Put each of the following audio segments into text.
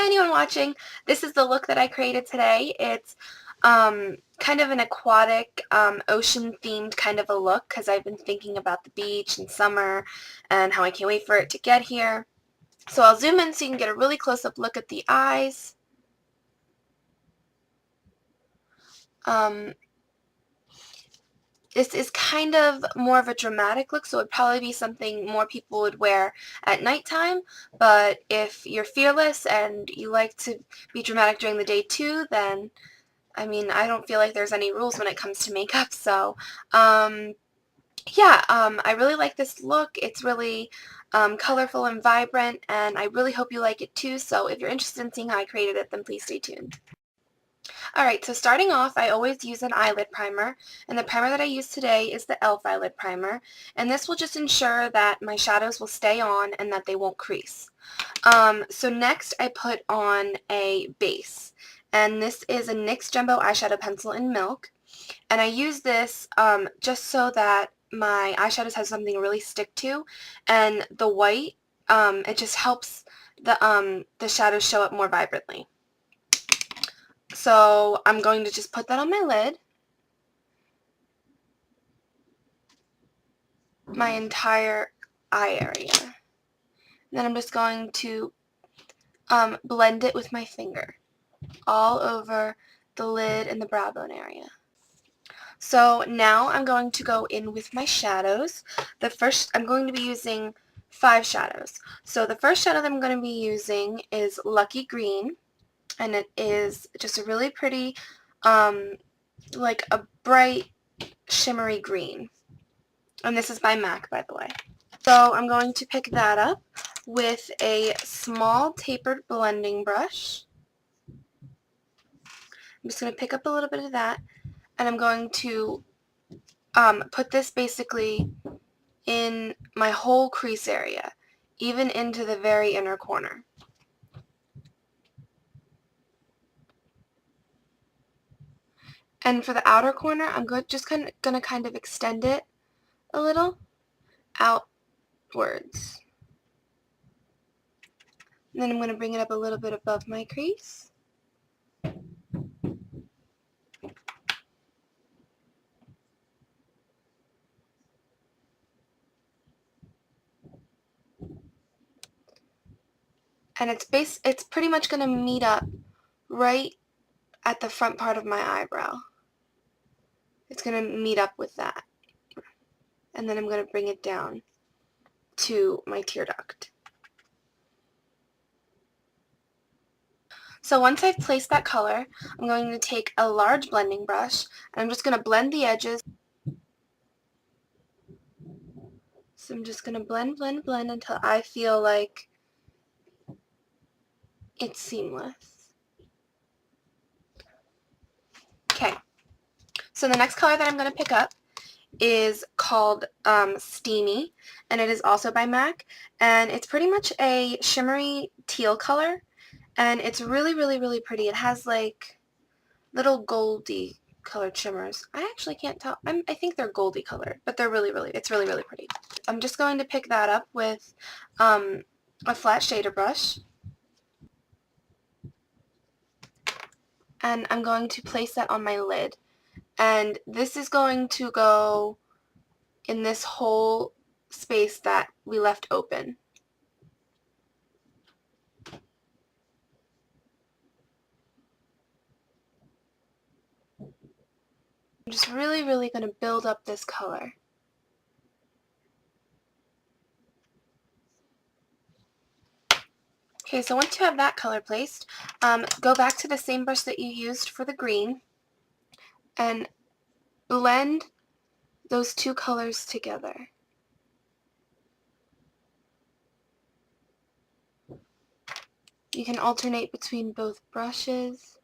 Hi anyone watching. This is the look that I created today. It's kind of an aquatic, ocean themed kind of a look because I've been thinking about the beach and summer and how I can't wait for it to get here. So I'll zoom in so you can get a really close-up look at the eyes. This is kind of more of a dramatic look, so it would probably be something more people would wear at nighttime, but if you're fearless and you like to be dramatic during the day too, then I mean, I don't feel like there's any rules when it comes to makeup, so, yeah, I really like this look. It's really colorful and vibrant, and I really hope you like it too, so if you're interested in seeing how I created it, then please stay tuned. Alright, so starting off, I always use an eyelid primer, and the primer that I use today is the e.l.f. eyelid primer, and this will just ensure that my shadows will stay on and that they won't crease. So next I put on a base, and this is a NYX Jumbo Eyeshadow Pencil in Milk, and I use this just so that my eyeshadows have something to really stick to, and the white, it just helps the shadows show up more vibrantly. So I'm going to just put that on my lid, my entire eye area. And then I'm just going to blend it with my finger all over the lid and the brow bone area. So now I'm going to go in with my shadows. I'm going to be using 5 shadows. So the first shadow that I'm going to be using is Lucky Green, and it is just a really pretty, like a bright shimmery green. And this is by MAC, by the way. So I'm going to pick that up with a small tapered blending brush. I'm just going to pick up a little bit of that, and I'm going to put this basically in my whole crease area, even into the very inner corner. And for the outer corner, I'm just going to kind of extend it a little outwards. And then I'm going to bring it up a little bit above my crease. And it's pretty much going to meet up right at the front part of my eyebrow. It's going to meet up with that. And then I'm going to bring it down to my tear duct. So once I've placed that color, I'm going to take a large blending brush, and I'm just going to blend the edges. So I'm just going to blend, blend, blend until I feel like it's seamless. Okay, so the next color that I'm going to pick up is called Steamy, and it is also by MAC, and it's pretty much a shimmery teal color, and it's really, really, really pretty. It has like little goldy colored shimmers. I actually can't tell. I think they're goldy colored, but they're really, really, it's really, really pretty. I'm just going to pick that up with a flat shader brush, and I'm going to place that on my lid. And this is going to go in this whole space that we left open. I'm just really, really going to build up this color. Okay, so once you have that color placed, go back to the same brush that you used for the green and blend those two colors together. You can alternate between both brushes.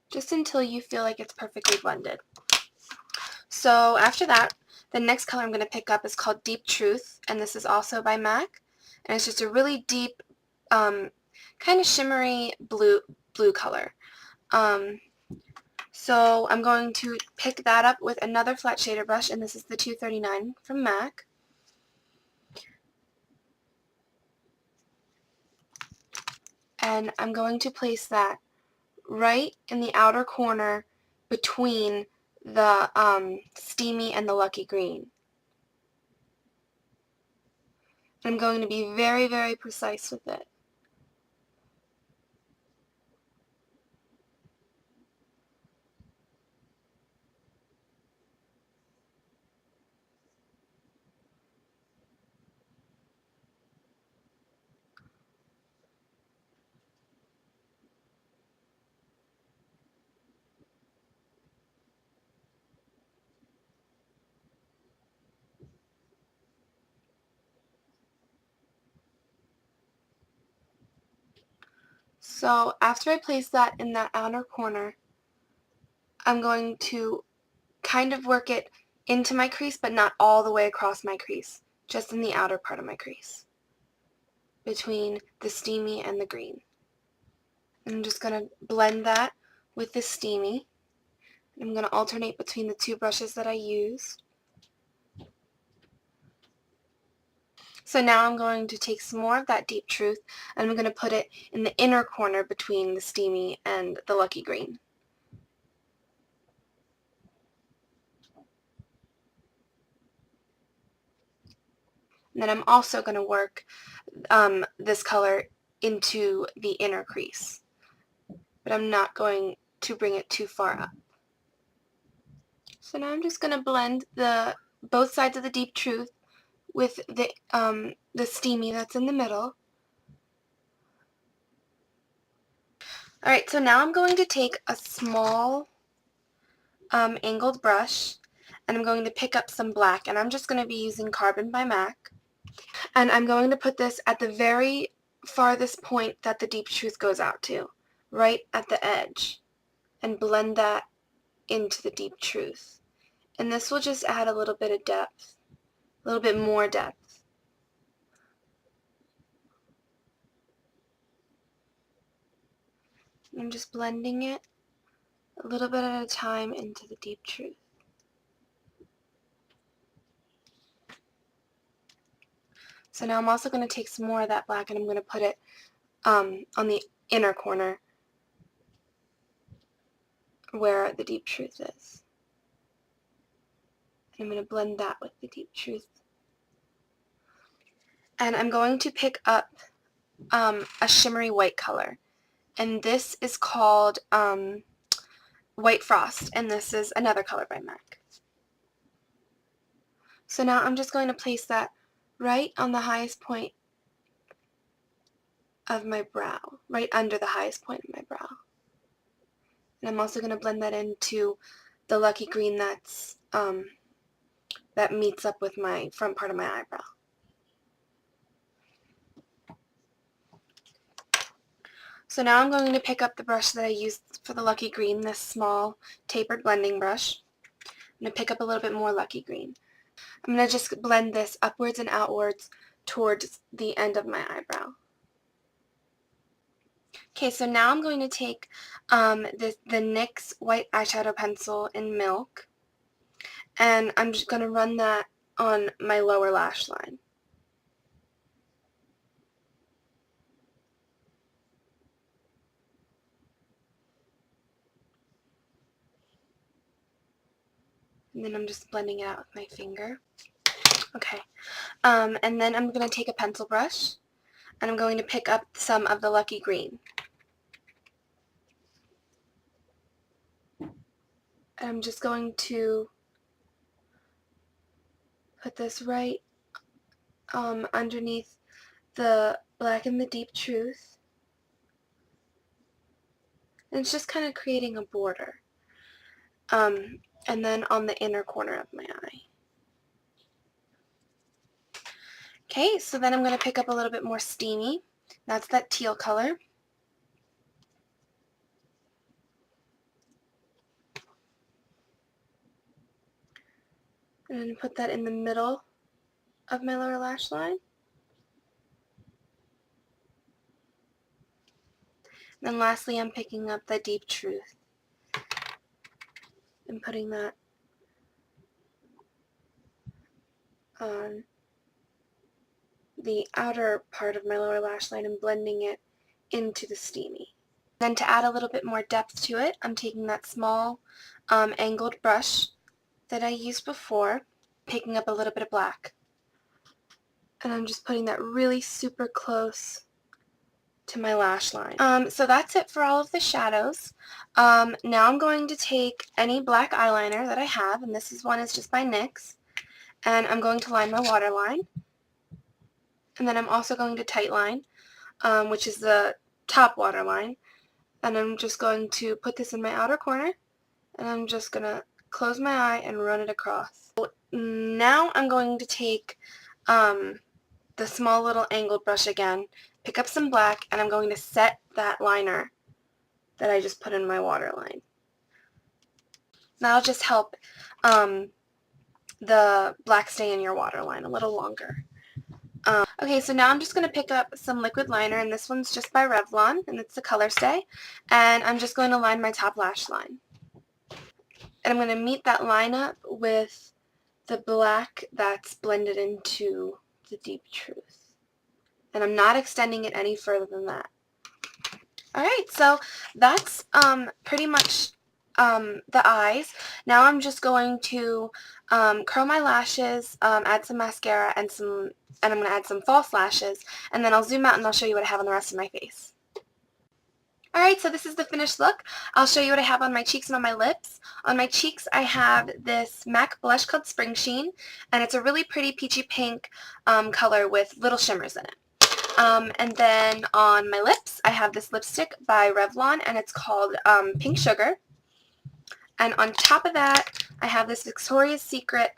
Just until you feel like it's perfectly blended. So after that, the next color I'm going to pick up is called Deep Truth, and this is also by MAC, and it's just a really deep, kind of shimmery blue color. So So I'm going to pick that up with another flat shader brush, and this is the 239 from MAC. And I'm going to place that right in the outer corner between the Steamy and the Lucky Green. I'm going to be very, very precise with it. So after I place that in that outer corner, I'm going to kind of work it into my crease, but not all the way across my crease, just in the outer part of my crease, between the Steamy and the green. And I'm just going to blend that with the Steamy. I'm going to alternate between the two brushes that I used. So now I'm going to take some more of that Deep Truth, and I'm going to put it in the inner corner between the Steamy and the Lucky Green. And then I'm also going to work this color into the inner crease, but I'm not going to bring it too far up. So now I'm just going to blend both sides of the Deep Truth with the Steamy that's in the middle. Alright, so now I'm going to take a small angled brush, and I'm going to pick up some black, and I'm just going to be using Carbon by MAC. And I'm going to put this at the very farthest point that the Deep Truth goes out to, right at the edge, and blend that into the Deep Truth. And this will just add a little bit of depth, a little bit more depth. I'm just blending it a little bit at a time into the Deep Truth. So now I'm also going to take some more of that black, and I'm going to put it on the inner corner where the Deep Truth is. And I'm going to blend that with the Deep Truth. And I'm going to pick up a shimmery white color. And this is called White Frost, and this is another color by MAC. So now I'm just going to place that right on the highest point of my brow, right under the highest point of my brow. And I'm also going to blend that into the Lucky Green that meets up with my front part of my eyebrow. So now I'm going to pick up the brush that I used for the Lucky Green, this small tapered blending brush. I'm going to pick up a little bit more Lucky Green. I'm going to just blend this upwards and outwards towards the end of my eyebrow. Okay, so now I'm going to take the NYX white eyeshadow pencil in Milk, and I'm just going to run that on my lower lash line. And then I'm just blending it out with my finger. Okay, and then I'm going to take a pencil brush, and I'm going to pick up some of the Lucky Green. And I'm just going to put this right underneath the black and the Deep Truth. And it's just kind of creating a border. And then on the inner corner of my eye. Okay, so then I'm going to pick up a little bit more Steamy. That's that teal color. And then put that in the middle of my lower lash line. And then lastly, I'm picking up the Deep Truth. and putting that on the outer part of my lower lash line and blending it into the Steamy. Then to add a little bit more depth to it, I'm taking that small angled brush that I used before, picking up a little bit of black. And I'm just putting that really super close to my lash line. So that's it for all of the shadows. Now I'm going to take any black eyeliner that I have, and this one is just by NYX, and I'm going to line my waterline. And then I'm also going to tightline, which is the top waterline. And I'm just going to put this in my outer corner, and I'm just going to close my eye and run it across. So now I'm going to take the small little angled brush again, pick up some black, and I'm going to set that liner that I just put in my waterline. That'll just help the black stay in your waterline a little longer. Okay, so now I'm just going to pick up some liquid liner, and this one's just by Revlon, and it's the Colorstay, and I'm just going to line my top lash line. And I'm going to meet that line up with the black that's blended into the Deep Truth. And I'm not extending it any further than that. Alright, so that's pretty much the eyes. Now I'm just going to curl my lashes, add some mascara, and I'm going to add some false lashes, and then I'll zoom out and I'll show you what I have on the rest of my face. Alright, so this is the finished look. I'll show you what I have on my cheeks and on my lips. On my cheeks I have this MAC blush called Springsheen, and it's a really pretty peachy pink color with little shimmers in it. And then on my lips I have this lipstick by Revlon, and it's called Pink Sugar. And on top of that I have this Victoria's Secret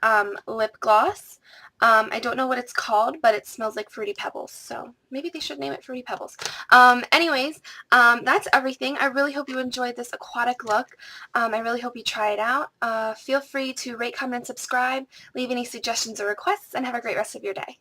lip gloss. I don't know what it's called, but it smells like Fruity Pebbles, so maybe they should name it Fruity Pebbles. Anyways, that's everything. I really hope you enjoyed this aquatic look. I really hope you try it out. Feel free to rate, comment, and subscribe, leave any suggestions or requests, and have a great rest of your day.